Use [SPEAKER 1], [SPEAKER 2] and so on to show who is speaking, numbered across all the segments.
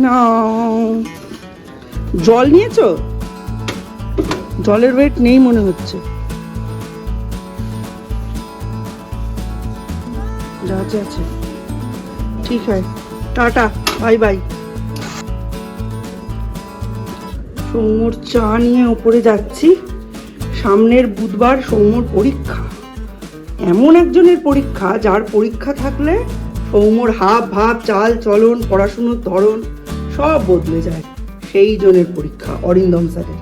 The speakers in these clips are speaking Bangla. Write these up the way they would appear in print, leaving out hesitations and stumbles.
[SPEAKER 1] নাও। জল নিয়েছো? জলের ওয়েট নেই মনে হচ্ছে। যা আছে ঠিক আছে, টাটা, বাই বাই। সৌম্যর চা নিয়ে ওপরে যাচ্ছি। সামনের বুধবার সৌম্যর পরীক্ষা। এমন একজনের পরীক্ষা যার পরীক্ষা থাকলে সৌম্যর হাব ভাব চাল চলন পড়াশুনোর ধরন সব বদলে যায়। সেই জনের পরীক্ষা অরিন্দম স্যারের।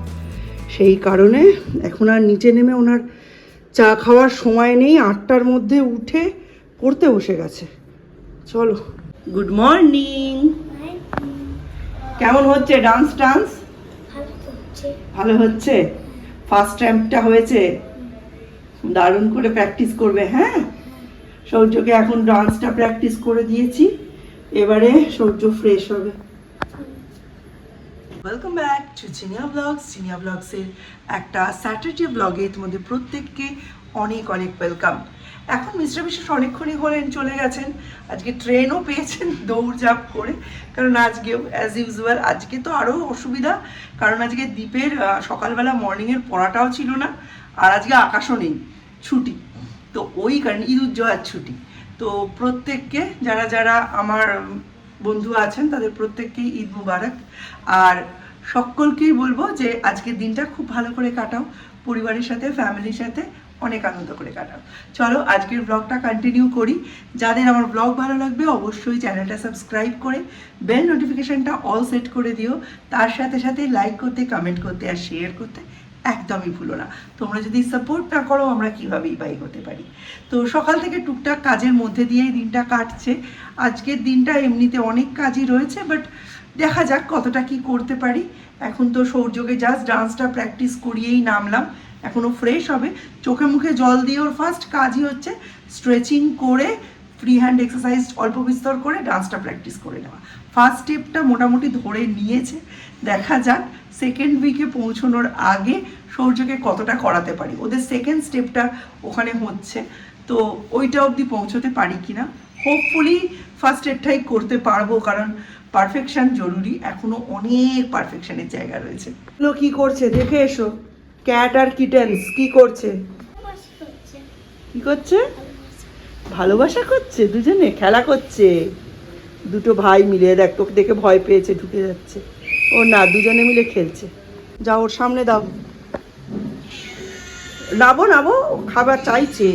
[SPEAKER 1] সেই কারণে এখন আর নিচে নেমে ওনার চা খাওয়ার সময় নেই। 8টার মধ্যে উঠে পড়তে বসে গেছে। চলো, গুড মর্নিং। কেমন হচ্ছে ডান্স টান্স? ভালো হচ্ছে। ফার্স্ট র্যাম্পটা হয়েছে, দারুণ করে প্র্যাকটিস করবে। হ্যাঁ, সৌর্যকে এখন ডান্সটা প্র্যাকটিস করে দিয়েছি, এবারে সৌর্য ফ্রেশ হবে। Welcome back to Chiniya blogs. Chiniya ব্লগসের একটা স্যাটারডে ব্লগে তোমাদের প্রত্যেককে অনেক অনেক ওয়েলকাম। এখন মিস্টার বিশেষ অনেকক্ষণই হলেন চলে গেছেন। আজকে ট্রেনও পেয়েছেন দৌড়ঝাঁপ করে, কারণ আজকেও অ্যাজ ইউজুয়াল আজকে তো আরও অসুবিধা, কারণ আজকে দ্বীপের সকালবেলা মর্নিংয়ের পড়াটাও ছিল না, আর আজকে আকাশও নেই, ছুটি। তো ওই কারণে ঈদুজ্জোহার ছুটি। তো প্রত্যেককে যারা যারা আমার বন্ধু আছেন তাদের প্রত্যেককেই ঈদ মুবারক। আর সকলকেই বলবো যে আজকের দিনটা খুব ভালো করে কাটাও, পরিবারের সাথে ফ্যামিলির সাথে অনেক আনন্দ করে কাটাও। চলো আজকের ব্লগটা কন্টিনিউ করি। যাদের আমার ব্লগ ভালো লাগবে অবশ্যই চ্যানেলটা সাবস্ক্রাইব করে বেল নোটিফিকেশনটা অল সেট করে দিও। তার সাথে সাথে লাইক করতে, কমেন্ট করতে আর শেয়ার করতে একদমই ভুলো না। তোমরা যদি সাপোর্ট না করো আমরা কীভাবেই বাই হতে পারি। তো সকাল থেকে টুকটাক কাজের মধ্যে দিয়েই দিনটা কাটছে। আজকের দিনটা এমনিতে অনেক কাজই রয়েছে, বাট দেখা যাক কতটা কি করতে পারি। এখন তো সৌর্যকে জাস্ট ডান্সটা প্র্যাকটিস করিয়েই নামলাম, এখনও ফ্রেশ হবে। চোখে মুখে জল দিয়ে ওর ফার্স্ট কাজই হচ্ছে স্ট্রেচিং করে ফ্রি হ্যান্ড এক্সারসাইজ অল্প বিস্তর করে ডান্সটা প্র্যাকটিস করে নেওয়া। ফার্স্ট স্টেপটা মোটামুটি ধরে নিয়েছে, দেখা যাক সেকেন্ড উইকে পৌঁছানোর আগে সৌর্যকে কতটা করাতে পারি। ওদের সেকেন্ড স্টেপটা ওখানে হচ্ছে, তো ওইটা অবধি পৌঁছতে পারি কিনা। হোপফুলি ফার্স্ট স্টেপটাই করতে পারবো, কারণ পারফেকশন জরুরি, এখনো অনেক পারফেকশনের জায়গা রয়েছে। কি করছে দেখে এসো। ক্যাট আর কিটেন্স কি করছে? কি করছে? ভালোবাসা করছে, দুজনে খেলা করছে। দুটো ভাই মিলে, দেখ তোকে দেখে ভয় পেয়েছে, ঢুকে যাচ্ছে। ও না, দুজনে মিলে খেলছে। যাও ওর সামনে দাও। নাবো নাবো, খাবার চাইছে।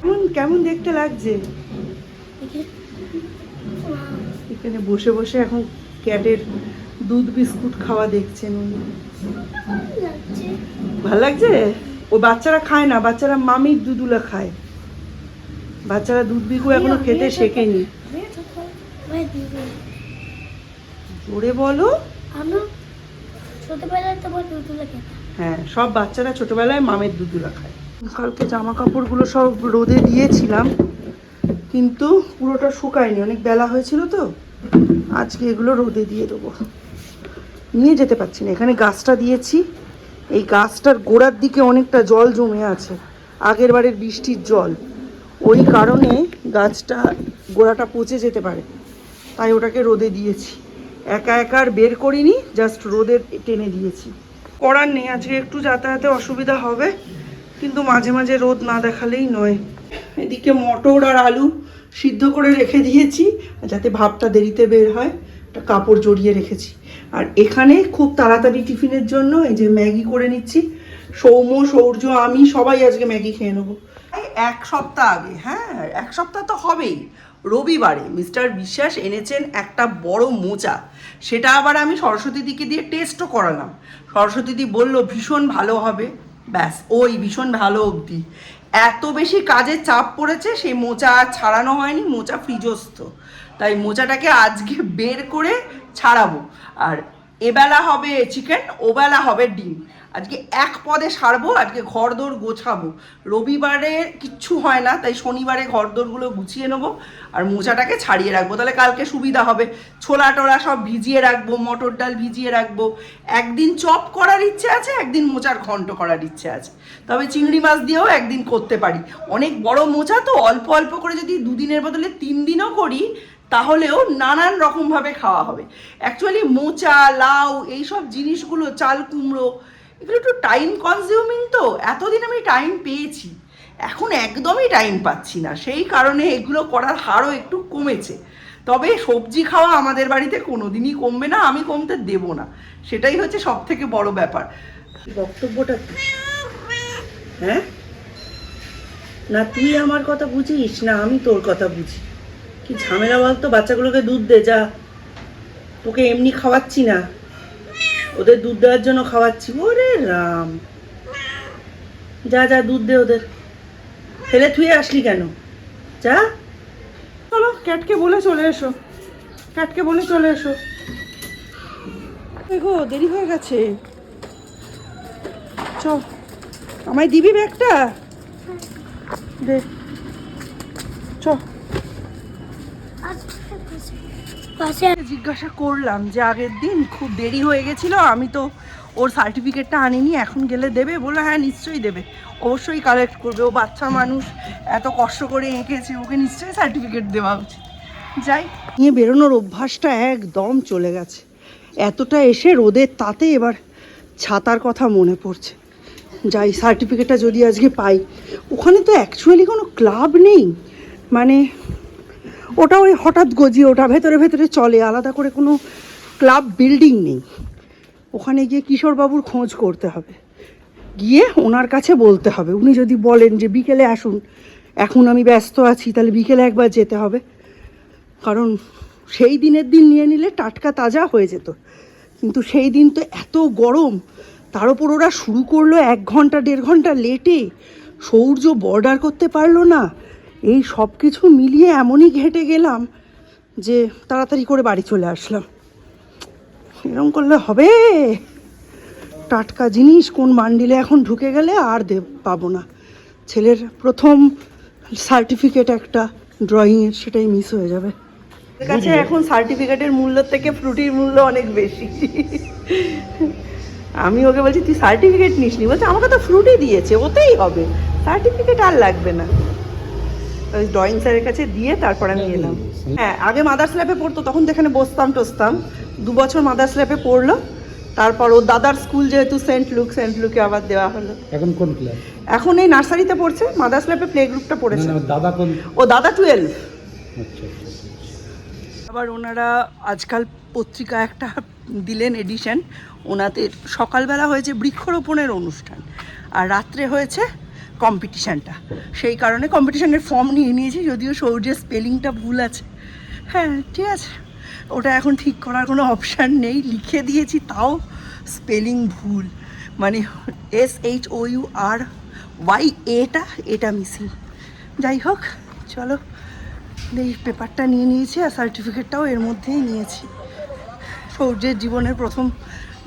[SPEAKER 1] কেমন কেমন দেখতে লাগছে? এখানে বসে বসে এখন ক্যাটের দুধ বিস্কুট খাওয়া দেখছেন উনি। ভালো লাগছে? ও বাচ্চারা খায় না, বাচ্চারা মামির দুধুলা খায়। বাচ্চারা দুধ বিস্কুট এখনো খেতে শেখেনি। জোরে বলো। হ্যাঁ, সব বাচ্চারা ছোটবেলায় মামের দুধুলা খায়। কালকে জামা কাপড়গুলো সব রোদে দিয়েছিলাম, কিন্তু পুরোটা শুকায়নি, অনেক বেলা হয়েছিল তো। আজকে এগুলো রোদে দিয়ে দেবো। নিয়ে যেতে পারছি না, এখানে গাছটা দিয়েছি, এই গাছটার গোড়ার দিকে অনেকটা জল জমে আছে, আগের বারের বৃষ্টির জল। ওই কারণে গাছটা গোড়াটা পচে যেতে পারে, তাই ওটাকে রোদে দিয়েছি। একা একা আর বের করিনি, জাস্ট রোদে টেনে দিয়েছি। করার নেই, আজকে একটু যাতায়াতে অসুবিধা হবে, কিন্তু মাঝে মাঝে রোদ না দেখালেই নয়। এদিকে মটর আর আলু সিদ্ধ করে রেখে দিয়েছি, যাতে ভাবটা দেরিতে বের হয়। একটা কাপড় জড়িয়ে রেখেছি। আর এখানে খুব তাড়াতাড়ি টিফিনের জন্য এই যে ম্যাগি করে নিচ্ছি। সৌম্য, সৌর্য, আমি সবাই আজকে ম্যাগি খেয়ে নেবো। এক সপ্তাহ আগে, হ্যাঁ এক সপ্তাহ তো হবেই, রবিবারে মিস্টার বিশ্বাস এনেছেন একটা বড় মোচা। সেটা আবার আমি সরস্বতীদিকে দিয়ে টেস্টও করালাম। সরস্বতীদি বলল ভীষণ ভালো হবে, ব্যাস ওই ভীষণ ভালো অবধি। এত বেশি কাজের চাপ পড়েছে, সেই মোচা আর ছাড়ানো হয়নি, মোচা ফ্রিজস্থ। তাই মোচাটাকে আজকে বের করে ছাড়াবো। আর এবেলা হবে চিকেন, ওবেলা হবে ডিম। আজকে এক পদে সারবো, আজকে ঘরদোর গোছাবো। রবিবারে কিচ্ছু হয় না, তাই শনিবারে ঘরদোরগুলো গুছিয়ে নেবো আর মোচাটাকে ছাড়িয়ে রাখবো, তাহলে কালকে সুবিধা হবে। ছোলা টোলা সব ভিজিয়ে রাখবো, মটর ডাল ভিজিয়ে রাখবো। একদিন চপ করার ইচ্ছে আছে, একদিন মোচার ঘন্ট করার ইচ্ছে আছে। তবে চিংড়ি মাছ দিয়েও একদিন করতে পারি। অনেক বড় মোচা তো, অল্প অল্প করে যদি 2 দিনের বদলে 3 দিনও করি তাহলেও নানান রকমভাবে খাওয়া হবে। অ্যাকচুয়ালি মোচা, লাউ, এইসব জিনিসগুলো, চাল কুমড়ো, এগুলো একটু টাইম কনজিউমিং তো। এতদিন আমি টাইম পেয়েছি, এখন একদমই টাইম পাচ্ছি না, সেই কারণে এগুলো করার হারও একটু কমেছে। তবে সবজি খাওয়া আমাদের বাড়িতে কোনোদিনই কমবে না, আমি কমতে দেব না, সেটাই হচ্ছে সব থেকে বড় ব্যাপার। বক্তব্যটা কি? হ্যাঁ, না তুই আমার কথা বুঝিস না আমি তোর কথা বুঝি? কি ঝামেলা বলতো? বাচ্চাগুলোকে দুধ দে যা, তোকে এমনি খাওয়াচ্ছি না, ওদের দুধ দেওয়ার জন্য খাওয়াচ্ছি। ওরে রাম, যা যা দুধ দে ওদের। ফেলে থুয়ে আসলি কেন? যা, চলো ক্যাটকে বলে চলে এসো, ক্যাটকে বলে চলে এসো। দেখো দেরি হয়ে গেছে, চ আমায় দিবি ব্যাগটা? দে, চ। জিজ্ঞাসা করলাম যে আগের দিন খুব দেরি হয়ে গেছিল, আমি তো ওর সার্টিফিকেটটা আনিনি, এখন গেলে দেবে? বললো হ্যাঁ নিশ্চয়ই দেবে, অবশ্যই কালেক্ট করবে, ও বাচ্চা মানুষ, এত কষ্ট করে এঁকেছে, ওকে নিশ্চয়ই সার্টিফিকেট দেওয়া উচিত। যাই, নিয়ে বেরোনোর অভ্যাসটা একদম চলে গেছে। এতটা এসে রোদের তাতে এবার ছাতার কথা মনে পড়ছে। যাই, সার্টিফিকেটটা যদি আজকে পাই। ওখানে তো অ্যাকচুয়ালি কোনো ক্লাব নেই, মানে ওটা ওই হঠাৎ গজিয়ে ওটা ভেতরে ভেতরে চলে, আলাদা করে কোনো ক্লাব বিল্ডিং নেই। ওখানে গিয়ে কিশোরবাবুর খোঁজ করতে হবে, গিয়ে ওনার কাছে বলতে হবে। উনি যদি বলেন যে বিকেলে আসুন, এখন আমি ব্যস্ত আছি, তাহলে বিকেলে একবার যেতে হবে, কারণ সেই দিনের দিন নিয়ে নিলে টাটকা তাজা হয়ে যেত। কিন্তু সেই দিন তো এত গরম, তার ওপর ওরা শুরু করলো 1 ঘন্টা 1.5 ঘন্টা লেটে, সৌর্য বর্ডার করতে পারলো না। এই সব কিছু মিলিয়ে এমনই ঘেঁটে গেলাম যে তাড়াতাড়ি করে বাড়ি চলে আসলাম। এরকম করলে হবে? টাটকা জিনিস কোন বান্ডিলে এখন ঢুকে গেলে আর পাবো না। ছেলের প্রথম সার্টিফিকেট একটা ড্রয়িংয়ের, সেটাই মিস হয়ে যাবে। ওর কাছে এখন সার্টিফিকেটের মূল্য থেকে ফ্রুটির মূল্য অনেক বেশি। আমি ওকে বলছি তুই সার্টিফিকেট নিসনি, বলছে আমাকে তো ফ্রুটি দিয়েছে, ওতেই হবে, সার্টিফিকেট আর লাগবে না। ওই ড্রয়িং স্যারের কাছে দিয়ে তারপর আমি এলাম। হ্যাঁ, আগে মাদার্স ল্যাবে পড়তো, তখন তো এখানে বসতাম টসতাম। 2 বছর মাদার্স ল্যাবে পড়লো, তারপর ও দাদার স্কুল যেহেতু সেন্ট লুকে আবার দেওয়া হলো। এখন কোন ক্লাস? এখন এই নার্সারিতে পড়ছে, মাদার্স ল্যাবে প্লে গ্রুপটা পড়েছে। দাদা কোন? ও দাদা 12। আচ্ছা। আবার ওনারা আজকাল পত্রিকা একটা দিলেন এডিশন, ওনাদের সকালবেলা হয়েছে বৃক্ষরোপণের অনুষ্ঠান আর রাত্রে হয়েছে কম্পিটিশানটা। সেই কারণে কম্পিটিশানের ফর্ম নিয়ে নিয়েছি, যদিও সৌর্যের স্পেলিংটা ভুল আছে। হ্যাঁ ঠিক আছে, ওটা এখন ঠিক করার কোনো অপশান নেই, লিখে দিয়েছি তাও স্পেলিং ভুল, মানে SHOURY এটা মিসিং। যাই হোক, চলো এই পেপারটা নিয়ে নিয়েছি আর সার্টিফিকেটটাও এর মধ্যেই নিয়েছি। সৌর্যের জীবনের প্রথম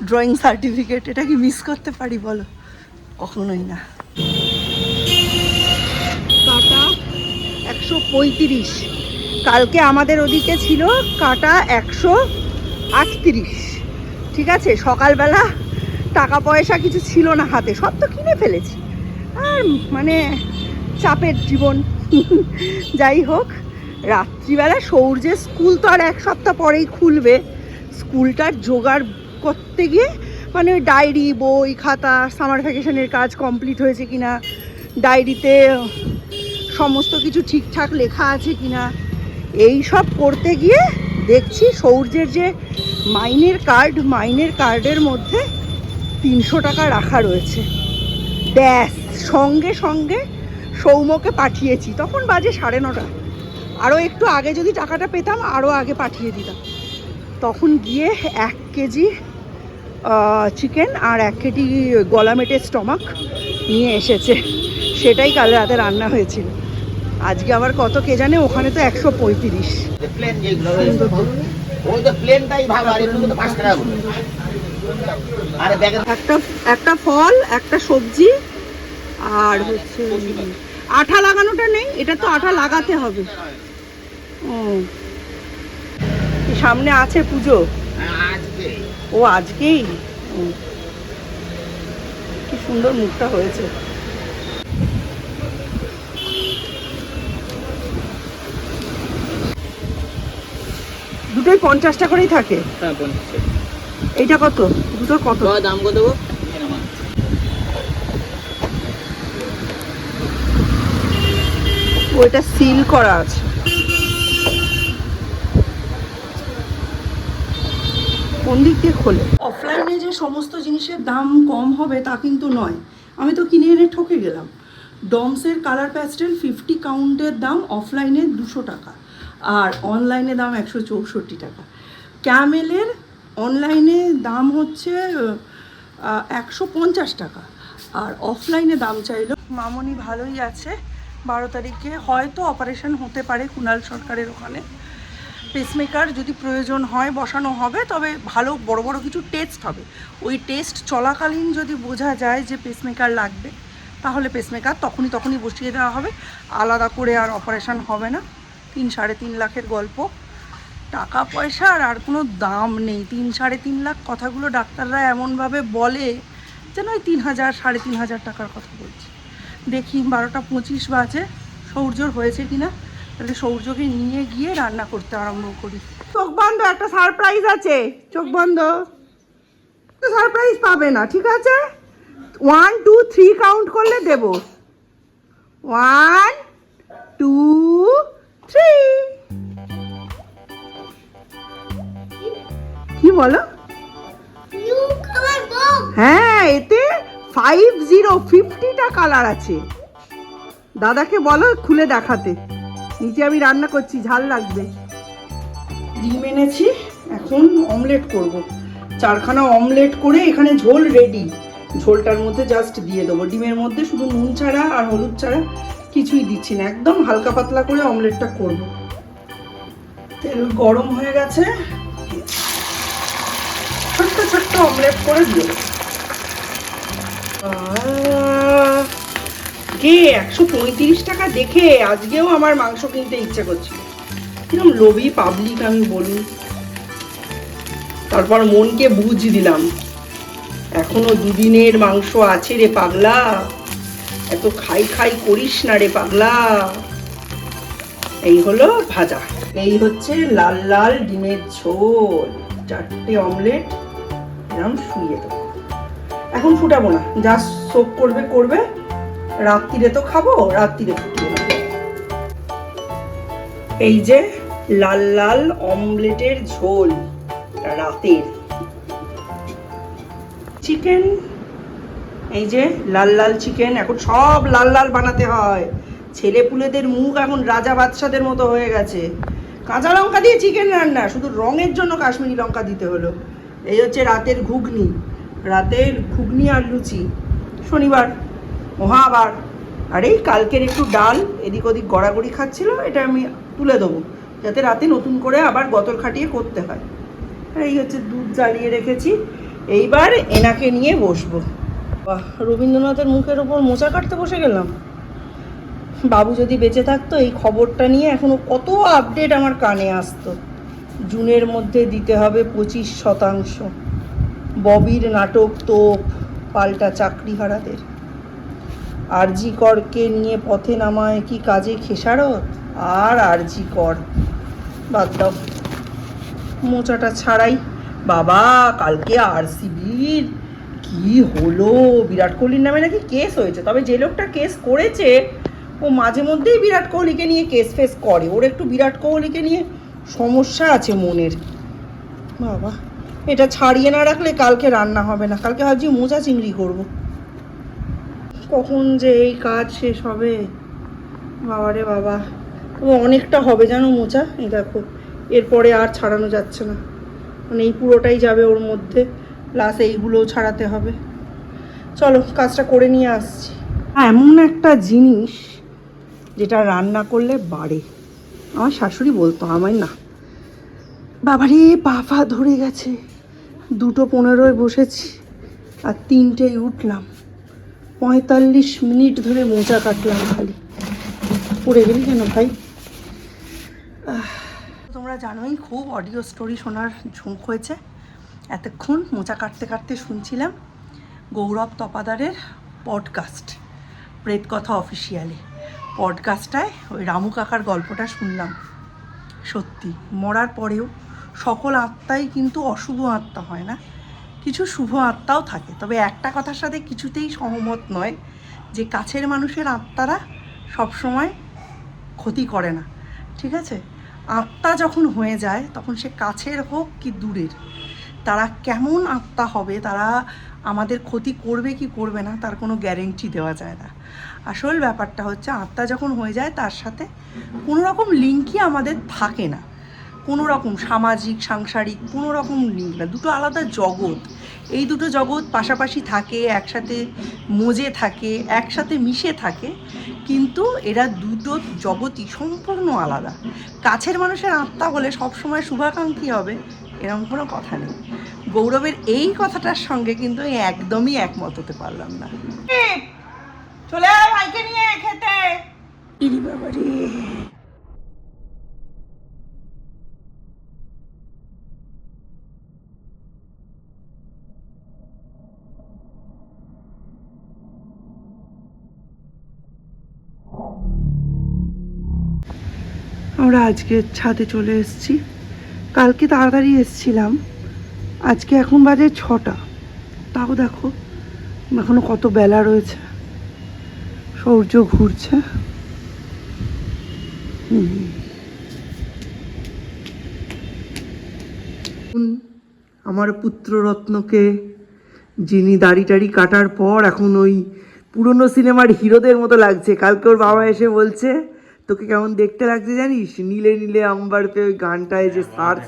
[SPEAKER 1] ড্রয়িং সার্টিফিকেট, এটা কি মিস করতে পারি বলো? কখনোই না। কাটা 135, কালকে আমাদের ওদিকে ছিল কাটা 138। ঠিক আছে, সকালবেলা টাকা পয়সা কিছু ছিল না হাতে, সব তো কিনে ফেলেছি, আর মানে চাপের জীবন। যাই হোক, রাত্রিবেলা সৌর্যের স্কুল তো আর 1 সপ্তাহ পরেই খুলবে, স্কুলটার জোগাড় করতে গিয়ে মানে ওই ডায়েরি, বই, খাতা, সামার ভ্যাকেশনের কাজ কমপ্লিট হয়েছে কিনা, ডায়েরিতে সমস্ত কিছু ঠিকঠাক লেখা আছে কিনা, এই সব করতে গিয়ে দেখছি সৌর্যের যে মাইনের কার্ডের মধ্যে 300 টাকা রাখা রয়েছে। ব্যাস, সঙ্গে সঙ্গে সৌম্যকে পাঠিয়েছি, তখন বাজে 9:30। আরও একটু আগে যদি টাকাটা পেতাম আরও আগে পাঠিয়ে দিতাম। তখন গিয়ে 1 কেজি চিকেন আর 1 কেজি গলামেটের স্টমাক নিয়ে এসেছে, সেটাই কাল রাতে রান্না হয়েছিল। আজকে আবার কত কে জানে, ওখানে তো 135।
[SPEAKER 2] ওই তো প্লেনটাই ভালো, আর এগুলো তো 5 টাকা করে। আরে ব্যাগে
[SPEAKER 1] একটা একটা ফল, একটা সবজি, আর হচ্ছে আঠা লাগানোটা নেই, এটা তো আঠা লাগাতে হবে। ও সামনে আছে পুজো?
[SPEAKER 2] আজকে
[SPEAKER 1] ও আজকেই? কি সুন্দর মুখটা হয়েছে। দুটোই 50 টাকা করেই থাকে?
[SPEAKER 2] হ্যাঁ 50।
[SPEAKER 1] এইটা কত? দুটো কত
[SPEAKER 2] দাম কত দেবো?
[SPEAKER 1] ওইটা সিল করা আছে। কোন দিক দিয়ে খোলে? অফলাইনে যে সমস্ত জিনিসের দাম কম হবে তা কিন্তু নয়। আমি তো কিনে এনে ঠকে গেলাম। ডমসের কালার প্যাস্টেল 50 কাউন্টের দাম অফলাইনে 200 টাকা, আর অনলাইনে দাম 164 টাকা। ক্যামেলের অনলাইনে দাম হচ্ছে 150 টাকা, আর অফলাইনে দাম চাইলো। মামনি ভালোই আছে। 12 তারিখে হয়তো অপারেশন হতে পারে কুণাল সরকারের ওখানে। পেসমেকার যদি প্রয়োজন হয় বসানো হবে, তবে ভালো বড় বড় কিছু টেস্ট হবে। ওই টেস্ট চলাকালীন যদি বোঝা যায় যে পেসমেকার লাগবে, তাহলে পেসমেকার তখনই বসিয়ে দেওয়া হবে। আলাদা করে আর অপারেশন হবে না। 3-3.5 লাখের গল্প। টাকা পয়সার আর কোনো দাম নেই। 3-3.5 লাখ কথাগুলো ডাক্তাররা এমনভাবে বলে যেন ওই 3,000 3,500 টাকার কথা বলছে। দেখি 12টা 25 বাজে, সৌর্যর হয়েছে কিনা, তাহলে সৌর্যকে নিয়ে গিয়ে রান্না করতে আরম্ভ করি। চোখ বন্ধ, একটা সারপ্রাইজ আছে। চোখ বন্ধ, সারপ্রাইজ পাবে না, ঠিক আছে? 1 2 3 কাউন্ট করলে দেব। 1 2 3। কি বলো? হ্যাঁ, এতে 50 কালার আছে। দাদাকে বলো খুলে দেখাতে। নিচে আমি রান্না করছি, ঝাল লাগবে। ডিম এনেছি, এখন অমলেট করব। 4খানা অমলেট করে এখানে ঝোল রেডি। ঝোলটার মধ্যে জাস্ট দিয়ে দেবো। ডিমের মধ্যে শুধু নুন ছাড়া আর হলুদ ছাড়া কিছুই দিচ্ছি না, একদম হালকা পাতলা করে অমলেটটা করব। তেল গরম হয়ে গেছে, ছোট্ট ছোট্ট অমলেট করে দিয়ে দেবো। 135 টাকা দেখে আজকেও আমার মাংস কিনতে ইচ্ছে করছিল। কিরকম লোভী পাবলিক আমি বলুন। তারপর মনকে বুঝ দিলাম, এখনো 2 দিনের মাংস আছে রে পাগলা, এত খাই করিস না রে পাগলা। এই হলো ভাজা, এই হচ্ছে লাল লাল ডিমের ঝোল। 4টে অমলেট এরকম শুয়ে দেবো। এখন ফুটাবো না, যা সোপ করবে। রাত্রিরে তো খাবো, রাত্রিরে ফুটিয়ে নেবো। এই যে লাল লাল অমলেটের ঝোল রাতের। চিকেন, এই যে লাল লাল চিকেন। এখন সব লাল লাল বানাতে হয়। ছেলে পুলেদের মুখ এখন রাজা বাদশাদের মতো হয়ে গেছে। কাঁচা লঙ্কা দিয়ে চিকেন রান্না, শুধু রঙের জন্য কাশ্মীরি লঙ্কা দিতে হলো। এই হচ্ছে রাতের ঘুগনি। রাতের ঘুগনি আর লুচি। শনিবার, মহাবার। আর এই কালকের একটু ডাল এদিক ওদিক গড়াগড়ি খাচ্ছিল, এটা আমি তুলে দেবো, যাতে রাতে নতুন করে আবার গতর খাটিয়ে করতে হয়। এই হচ্ছে দুধ জ্বালিয়ে রেখেছি। এইবার এনাকে নিয়ে বসবো। বাহ, রবীন্দ্রনাথের মুখের ওপর মোচা কাটতে বসে গেলাম। বাবু যদি বেঁচে থাকতো, এই খবরটা নিয়ে এখনো কত আপডেট আমার কানে আসতো। জুনের মধ্যে দিতে হবে 25%। ববির নাটক তোপ, পাল্টা চাকরিহারাদের। আরজি করকে নিয়ে পথে নামায় কি কাজে খেসারত? আর আরজি কর বাদ দাও, মোচাটা ছাড়াই। বাবা, কালকে আরসিবির কি হলো? বিরাট কোহলির নামে নাকি কেস হয়েছে। তবে যে লোকটা কেস করেছে ও মাঝে মধ্যেই বিরাট কোহলিকে নিয়ে কেস ফেস করে। ওর একটু বিরাট কোহলিকে নিয়ে সমস্যা আছে মনের। বাবা, এটা ছাড়িয়ে না রাখলে কালকে রান্না হবে না। কালকে ভাবছি মোচা চিংড়ি করব। কখন যে এই কাজ শেষ হবে বাবারে বাবা। তবে অনেকটা হবে জানো মোচা। এই দেখো, এরপরে আর ছাড়ানো যাচ্ছে না, মানে এই পুরোটাই যাবে ওর মধ্যে, প্লাস এইগুলোও ছাড়াতে হবে। চলো কাজটা করে নিয়ে আসছি। এমন একটা জিনিস যেটা রান্না করলে বাড়ে, আমার শাশুড়ি বলতো, আমায় না। বাবারে বাবা ধরে গেছে, 2:15 বসেছি আর 3টেই উঠলাম। 45 মিনিট ধরে মোজা কাটলাম খালি। পড়ে গেলি কেন ভাই? তোমরা জানোই খুব অডিও স্টোরি শোনার ঝোঁক হয়েছে। এতক্ষণ মোজা কাটতে কাটতে শুনছিলাম গৌরব তপাদারের পডকাস্ট, প্রেত কথা অফিসিয়ালি। পডকাস্টটায় ওই রামু কাকার গল্পটা শুনলাম। সত্যি মরার পরেও সকল আত্মাই কিন্তু অশুভ আত্মা হয় না, কিছু শুভ আত্মাও থাকে। তবে একটা কথার সাথে কিছুতেই সহমত নয়, যে কাছের মানুষের আত্মারা সবসময় ক্ষতি করে না, ঠিক আছে? আত্মা যখন হয়ে যায় তখন সে কাছের হোক কি দূরের, তারা কেমন আত্মা হবে, তারা আমাদের ক্ষতি করবে কি করবে না তার কোনো গ্যারেন্টি দেওয়া যায় না। আসল ব্যাপারটা হচ্ছে আত্মা যখন হয়ে যায় তার সাথে কোনো রকম লিঙ্কই আমাদের থাকে না, কোনো রকম সামাজিক সাংসারিক কোনো রকম লিঙ্ক না। দুটো আলাদা জগৎ, এই দুটো জগৎ পাশাপাশি থাকে, একসাথে মজে থাকে, একসাথে মিশে থাকে, কিন্তু এরা দুটো জগৎই সম্পূর্ণ আলাদা। কাছের মানুষের আত্মা বলে সবসময় শুভাকাঙ্ক্ষী হবে এরকম কোনো কথা নেই। গৌরবের এই কথাটার সঙ্গে কিন্তু আমি একদমই একমত হতে পারলাম না। চলে আয় ভাইকে নিয়ে খেতে। ইরি বাবারে, আমরা আজকে ছাদে চলে এসেছি। কালকে তাড়াতাড়ি এসেছিলাম, আজকে এখন বাজে 6টা। তাও দেখো এখনো কত বেলা রয়েছে, সূর্য ঘুরছে। আমার পুত্ররত্নকে, যিনি দাড়ি টাড়ি কাটার পর এখন ওই পুরনো সিনেমার হিরোদের মতো লাগছে। কালকে ওর বাবা এসে বলছে, তোকে কেমন দেখতে লাগছে জানিস, নীলে নীলে আম্বার পে ওই গানটায় যে সার্চ,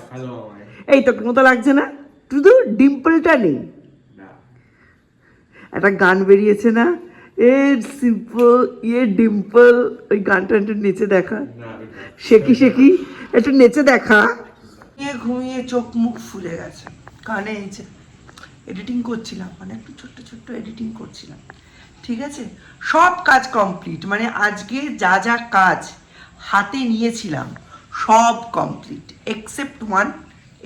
[SPEAKER 1] এই তোকে মতো লাগছে না? শুধু ডিম্পলটা নেই। একটা গান বেরিয়েছে না, এ সিম্পল ইয়ে ডিম্পল, ওই গানটা একটু নেচে দেখা, শেকি শেকি একটু নেচে দেখা। ঘুমিয়ে চোখ মুখ ফুলে গেছে। কানে এই যে এডিটিং করছিলাম, মানে একটু ছোট্ট ছোট্ট এডিটিং করছিলাম, ঠিক আছে? সব কাজ কমপ্লিট, মানে আজকে যা যা কাজ হাতে নিয়েছিলাম সব কমপ্লিট এক্সেপ্ট ওয়ান,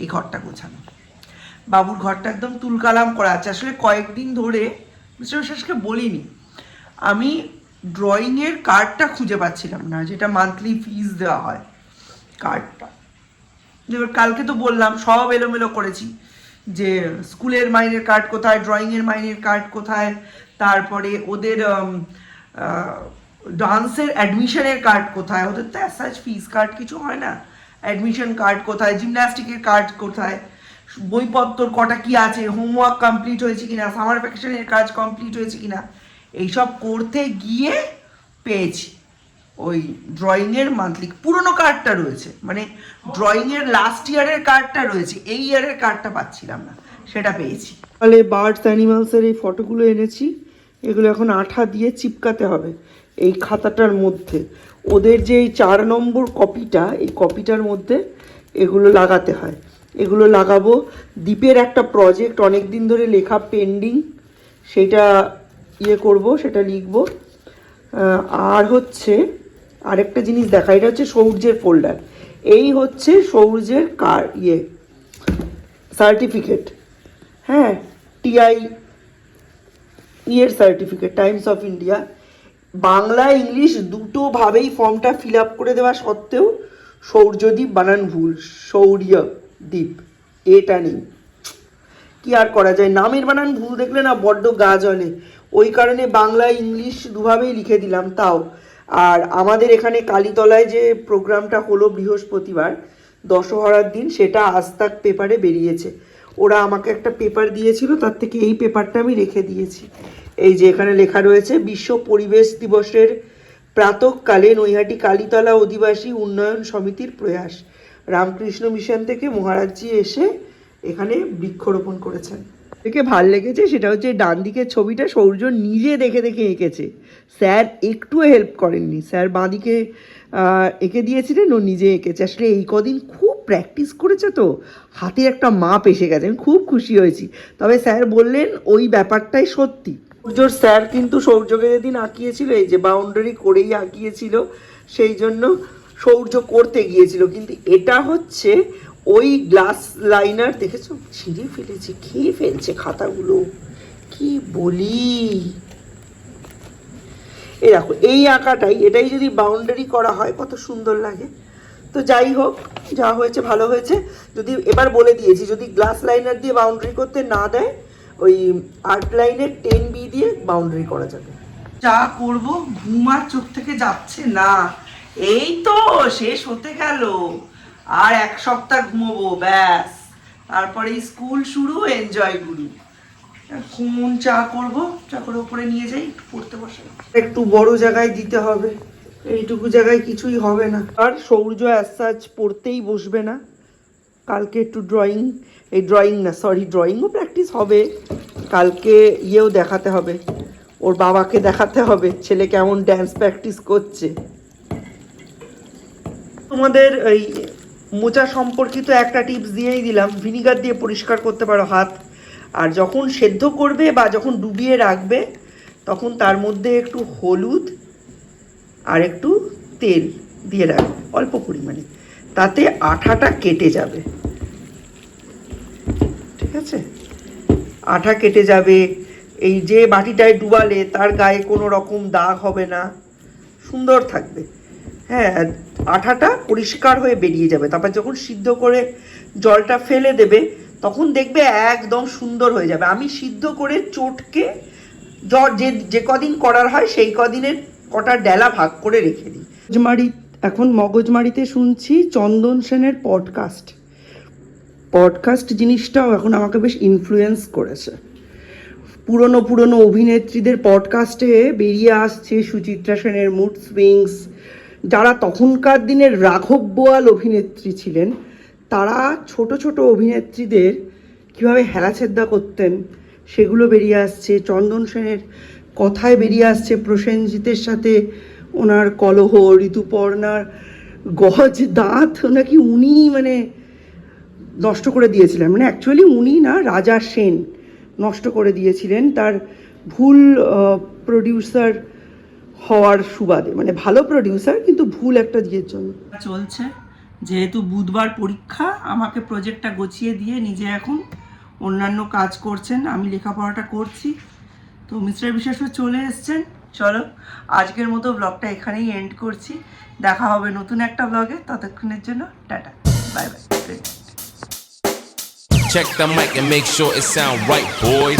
[SPEAKER 1] এই ঘরটা গোছানো। বাবুর ঘরটা একদম তুলকালাম করা আছে। আসলে কয়েকদিন ধরে মিস্টার বিশ্বাসকে বলিনি, আমি ড্রয়িংয়ের কার্ডটা খুঁজে পাচ্ছিলাম না, যেটা মান্থলি ফিজ দেওয়া হয় কার্ডটা। এবার কালকে তো বললাম সব এলোমেলো করেছি, যে স্কুলের মাইনের কার্ড কোথায়, ড্রয়িংয়ের মাইনের কার্ড কোথায়, তারপরে ওদের ডান্সের অ্যাডমিশনের কার্ড কোথায়, ওদের তো অ্যাজ ফিস কার্ড কিছু হয় না, অ্যাডমিশন কার্ড কোথায়, জিমন্যাস্টিকের কার্ড কোথায়, বইপত্র কটা কি আছে, হোমওয়ার্ক কমপ্লিট হয়েছে কিনা, সামার ভ্যাকেশনের কাজ কমপ্লিট হয়েছে কিনা, এইসব করতে গিয়ে পেয়েছি ওই ড্রয়িংয়ের মান্থলি পুরনো কার্ডটা রয়েছে, মানে ড্রয়িংয়ের লাস্ট ইয়ারের কার্ডটা রয়েছে, এই ইয়ারের কার্ডটা পাচ্ছিলাম না, সেটা পেয়েছি। তাহলে বার্ডস অ্যানিমালসের এই ফটোগুলো এনেছি, এগুলো এখন আঠা দিয়ে চিপকাতে হবে এই খাতাটার মধ্যে। ওদের যে এই 4 নম্বর কপিটা, এই কপিটার মধ্যে এগুলো লাগাতে হয়, এগুলো লাগাবো। দ্বীপের একটা প্রজেক্ট অনেক দিন ধরে লেখা পেন্ডিং, সেটা করব, সেটা লিখব। আর হচ্ছে আরেকটা জিনিস দেখা, এটা হচ্ছে সৌর্যের ফোল্ডার, এই হচ্ছে সৌর্যের সার্টিফিকেট, হ্যাঁ, TI certificate, Times of India. Bangla English দুটোভাবেই ফর্মটা ফিল আপ করে দেওয়া সত্ত্বেও সৌর্যদ্বীপ বানান ভুল, সৌর্যদ্বীপ, এটা নেই, কি আর করা যায়, নামের বানান ভুল দেখলে না বড্ড গা জ্বলে, ওই কারণে বাংলা ইংলিশ দুভাবেই লিখে দিলাম। তাও আর আমাদের এখানে কালীতলায় যে প্রোগ্রামটা হলো বৃহস্পতিবার দশহরার দিন, সেটা আজতাক পেপারে বেরিয়েছে। ওরা আমাকে একটা পেপার দিয়েছিল, তার থেকে এই পেপারটা আমি রেখে দিয়েছি। এই যে এখানে লেখা রয়েছে, বিশ্ব পরিবেশ দিবসের প্রাতঃকালে নৈহাটি কালীতলা অধিবাসী উন্নয়ন সমিতির প্রয়াস, রামকৃষ্ণ মিশন থেকে মহারাজজি এসে এখানে বৃক্ষরোপণ করেছেন। দেখে ভাল লেগেছে সেটা হচ্ছে ডান দিকের ছবিটা সৌর্য নিজে দেখে দেখে এঁকেছে, স্যার একটুও হেল্প করেননি, স্যার বাঁদিকে এঁকে দিয়েছিলেন, ও নিজে এঁকেছে। আসলে এই কদিন খুব প্র্যাকটিস করেছে তো হাতের একটা মাপ এসে গেছে, আমি খুব খুশি হয়েছি। তবে স্যার বললেন ওই ব্যাপারটাই সত্যি। সূর্যর স্যার কিন্তু সৌর্যকে যেদিন আঁকিয়েছিল এই যে বাউন্ডারি করেই আঁকিয়েছিল, সেই জন্য সৌর্য করতে গিয়েছিল, কিন্তু এটা হচ্ছে ওই গ্লাস লাইনার দেখেছো ছিঁড়ে ফেলেছে, খেয়ে ফেলছে খাতাগুলো, কি বলি। এই দেখো এই আঁকাটাই, এটাই যদি বাউন্ডারি করা হয় কত সুন্দর লাগে। তো যাই হোক, যা হয়েছে ভালো হয়েছে। যদি এবার বলে দিয়েছি যদি গ্লাস লাইনার দিয়ে বাউন্ডারি করতে না দেয়, ওই আর্ট লাইনের 10B দিয়ে বাউন্ডারি করা যাবে। যা করব ঘুম আর চোখ থেকে যাচ্ছে না। এই তো শেষ হতে গেল, আর 1 সপ্তাহ ঘুমোবো ব্যাস, তারপরে স্কুল শুরু, এনজয় গুরু। এখন চা করব, চা করে উপরে নিয়ে যাই, একটু পড়তে বসে। একটু বড় জায়গায় দিতে হবে, এইটুকু জায়গায় কিছুই হবে না। আর সৌর্য অ্যাজ সাচ পড়তেই বসবে না, কালকে একটু ড্রয়িংও প্র্যাকটিস হবে, কালকে ইয়েও দেখাতে হবে, ওর বাবাকে দেখাতে হবে ছেলে কেমন ড্যান্স প্র্যাকটিস করছে। তোমাদের এই মোচা সম্পর্কিত একটা টিপস দিয়েই দিলাম, ভিনিগার দিয়ে পরিষ্কার করতে পারো হাত, আর যখন সেদ্ধ করবে বা যখন ডুবিয়ে রাখবে তখন তার মধ্যে একটু হলুদ আর একটু তেল দিয়ে রাখবে অল্প পরিমাণে, তাতে আঠাটা কেটে যাবে। ঠিক আছে, আঠা কেটে যাবে, এই যে বাটিটায় ডুবালে তার গায়ে কোনো রকম দাগ হবে না, সুন্দর থাকবে। হ্যাঁ, আঠাটা পরিষ্কার হয়ে বেরিয়ে যাবে। তারপর যখন সিদ্ধ করে জলটা ফেলে দেবে তখন দেখবে একদম সুন্দর হয়ে যাবে। আমি সিদ্ধ করে চটকে যে কদিন করার হয় সেই কদিনের কটা ডেলা ভাগ করে রেখে দিই। এখন মগজমারিতে শুনছি চন্দন সেনের পডকাস্ট জিনিসটাও এখন আমাকে বেশ ইনফ্লুয়েন্স করেছে। পুরনো অভিনেত্রীদের পডকাস্টে বেরিয়ে আসছে সুচিত্রা সেনের মুড সুইংস, যারা তখনকার দিনের রাঘব বোয়াল অভিনেত্রী ছিলেন, তারা ছোট অভিনেত্রীদের কীভাবে হেলাছেদ্দা করতেন সেগুলো বেরিয়ে আসছে। চন্দন সেনের কথায় বেরিয়ে আসছে প্রসেনজিতের সাথে ওনার কলহ, ঋতুপর্ণার গজ দাঁত নাকি উনি নষ্ট করে দিয়েছিলেন, অ্যাকচুয়ালি উনি না, রাজা সেন নষ্ট করে দিয়েছিলেন তার ভুল প্রডিউসার হওয়ার সুবাদে, ভালো প্রডিউসার কিন্তু ভুল একটা দিয়ের জন্য। চলছে, যেহেতু বুধবার পরীক্ষা, আমাকে প্রজেক্টটা গুছিয়ে দিয়ে নিজে এখন অন্যান্য কাজ করছেন, আমি লেখাপড়াটা করছি। তো মিস্টার বিশ্বাসও চলে এসছেন। চলো আজকের মতো ব্লগটা এখানেই এন্ড করছি, দেখা হবে নতুন একটা ব্লগে, ততক্ষণের জন্য tata, bye bye.
[SPEAKER 3] Check the mic and make sure it sound right, boys.